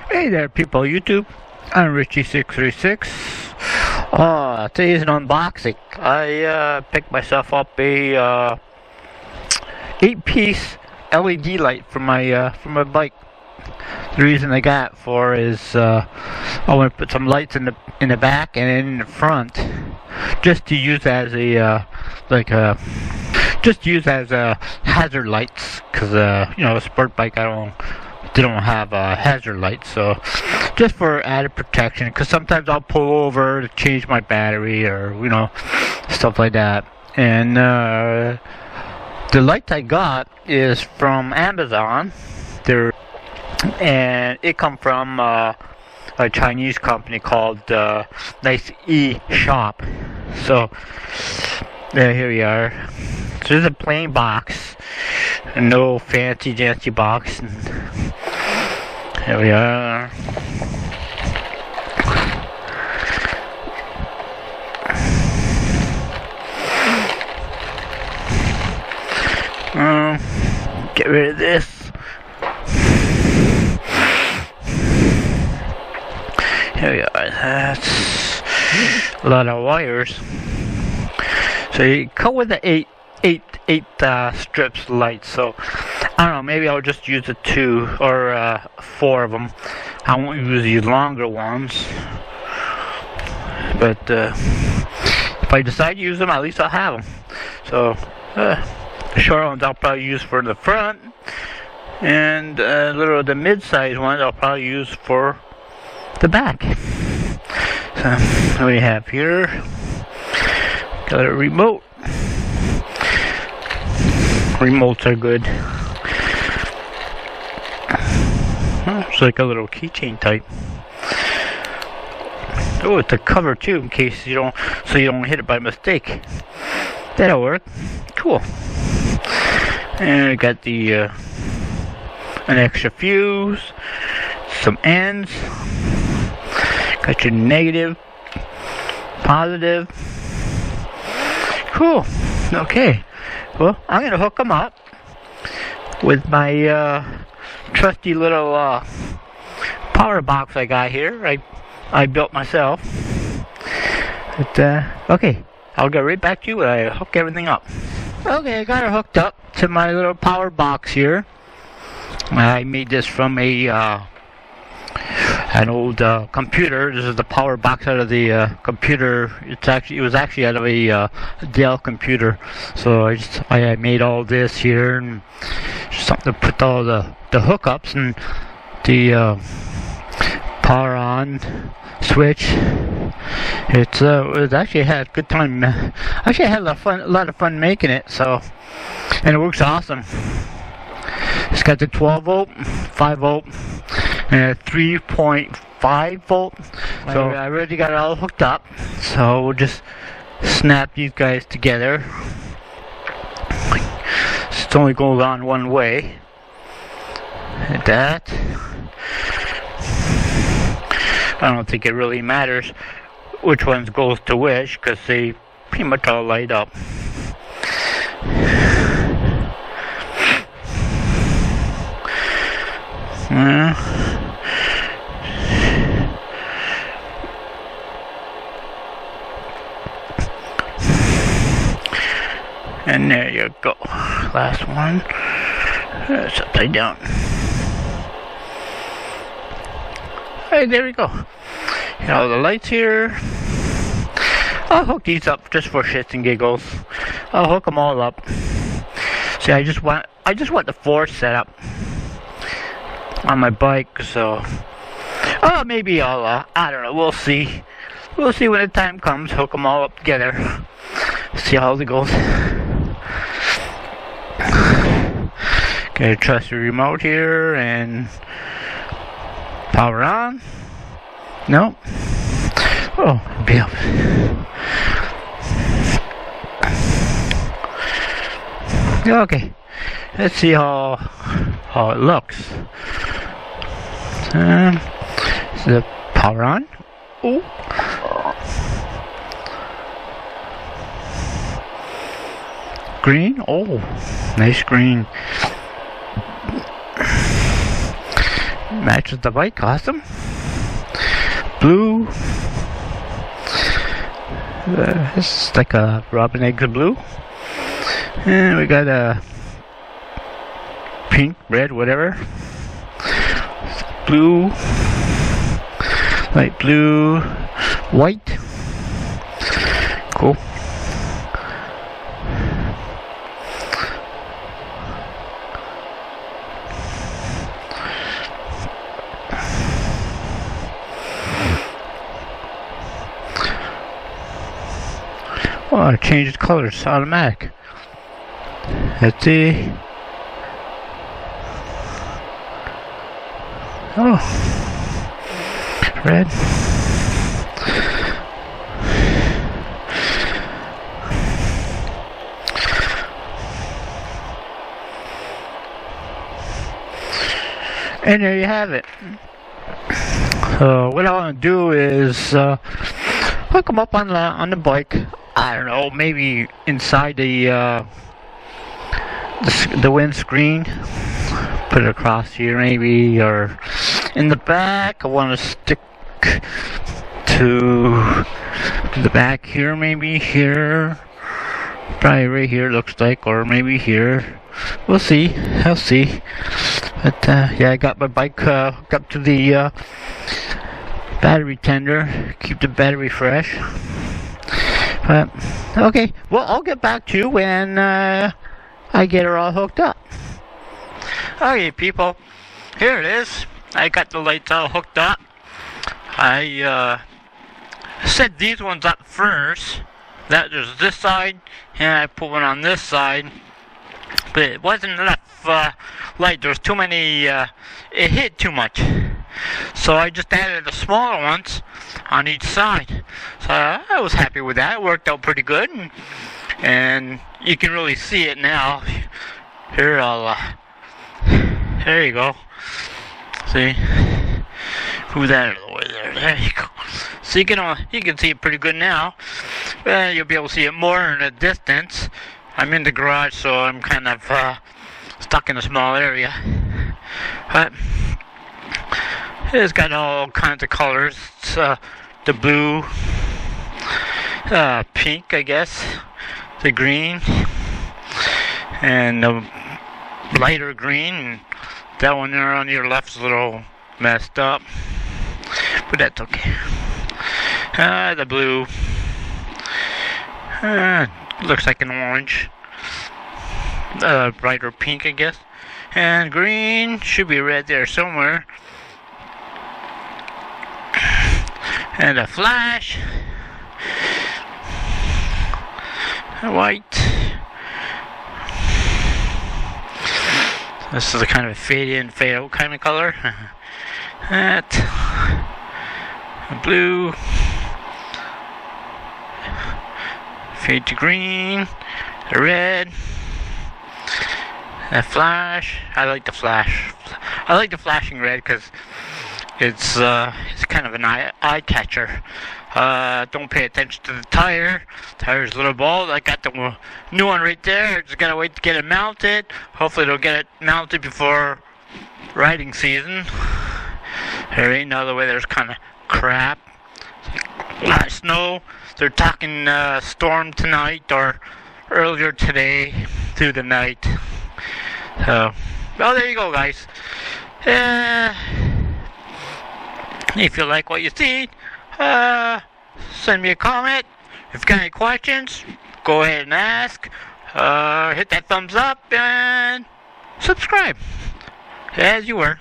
Hey there, people of YouTube. I'm Richie636. Today's an unboxing. I picked myself up a 8-piece LED light for my bike. The reason I got it for is I want to put some lights in the back and in the front, just to use as a hazard lights. Cause a sport bike they don't have hazard lights, so just for added protection. Because sometimes I'll pull over to change my battery or stuff like that. And the light I got is from Amazon. And it come from a Chinese company called Nice E Shop. So here we are. So this is a plain box, no fancy dancy box. And here we are. Get rid of this. Here we are. That's a lot of wires. So you come with the eight strips light. So I don't know. Maybe I'll just use the 2 or 4 of them. I won't use these longer ones. But if I decide to use them, at least I'll have them. So the short ones I'll probably use for the front, and the mid-size ones I'll probably use for the back. So what do we have here? Got a remote. Remotes are good. It's like a little keychain type. Oh, it's a cover too, in case you don't hit it by mistake. That'll work. Cool. And we got the an extra fuse, some ends. Got your negative, positive. Cool. Okay. Well, I'm gonna hook them up with my trusty little power box I got here. I built myself. But, okay, I'll get right back to you when I hook everything up. Okay, I got it hooked up to my little power box here. I made this from an old computer. This is the power box out of the computer. It was actually out of a Dell computer. So I made all this here, and something to put all the hookups and the power on switch. It actually had a good time. Actually, I had a lot of fun making it. So, and it works awesome. It's got the 12 volt, 5 volt, and a 3.5 volt. So I already got it all hooked up. So we'll just snap these guys together. It only goes on one way. Like that. I don't think it really matters which ones goes to which, because they pretty much all light up. And there you go. Last one. It's upside down. Hey, there we go. You know, the lights here. I'll hook these up just for shits and giggles. I'll hook them all up. See, I just want the force set up on my bike. So, maybe I'll. I don't know. We'll see. We'll see when the time comes. Hook them all up together. See how it goes. Okay, trust the remote here and power on. No. Oh, be up. Okay, let's see how it looks. Is the power on? Oh. Green. Oh, nice green. Matches the bike, awesome. Blue. This is like a robin eggs of blue. And we got a pink, red, whatever. Blue. Light blue. White. Cool. Oh, it changes colors, automatic. Let's see. Oh, red. And there you have it. So what I want to do is hook them up on the bike. I don't know, maybe inside the windscreen. Put it across here, maybe, or in the back. I want to stick to the back here, maybe here. Probably right here, looks like, or maybe here. We'll see. I'll see. But yeah, I got my bike hooked up to the battery tender. Keep the battery fresh. But okay, well, I'll get back to you when I get her all hooked up. Okay, people, here it is. I got the lights all hooked up. I set these ones up first. That there's this side, and I put one on this side. But it wasn't enough light. There was too many. It hit too much. So I just added the smaller ones on each side. So I was happy with that. It worked out pretty good, and you can really see it now. Here, there you go. See? Move that out of the way there. There you go. So you can see it pretty good now. You'll be able to see it more in the distance. I'm in the garage, so I'm kind of stuck in a small area. But it's got all kinds of colors. It's, the blue, pink, I guess, the green, and the lighter green. That one there on your left's a little messed up, but that's okay. The blue looks like an orange, brighter pink, I guess, and green should be red there somewhere. And a flash, white. This is a kind of a fade in, fade out kind of color. That blue, fade to green, the red, a flash. I like the flash. I like the flashing red because it's kind of an eye catcher. Don't pay attention to the tire. Tire's a little bald. I got the new one right there. Just gotta wait to get it mounted. Hopefully they'll get it mounted before riding season. There ain't no other way. There's kind of crap. Snow. They're talking storm tonight or earlier today through the night. So, well, there you go, guys. If you like what you see, send me a comment. If you got any questions, go ahead and ask. Hit that thumbs up and subscribe, as you were.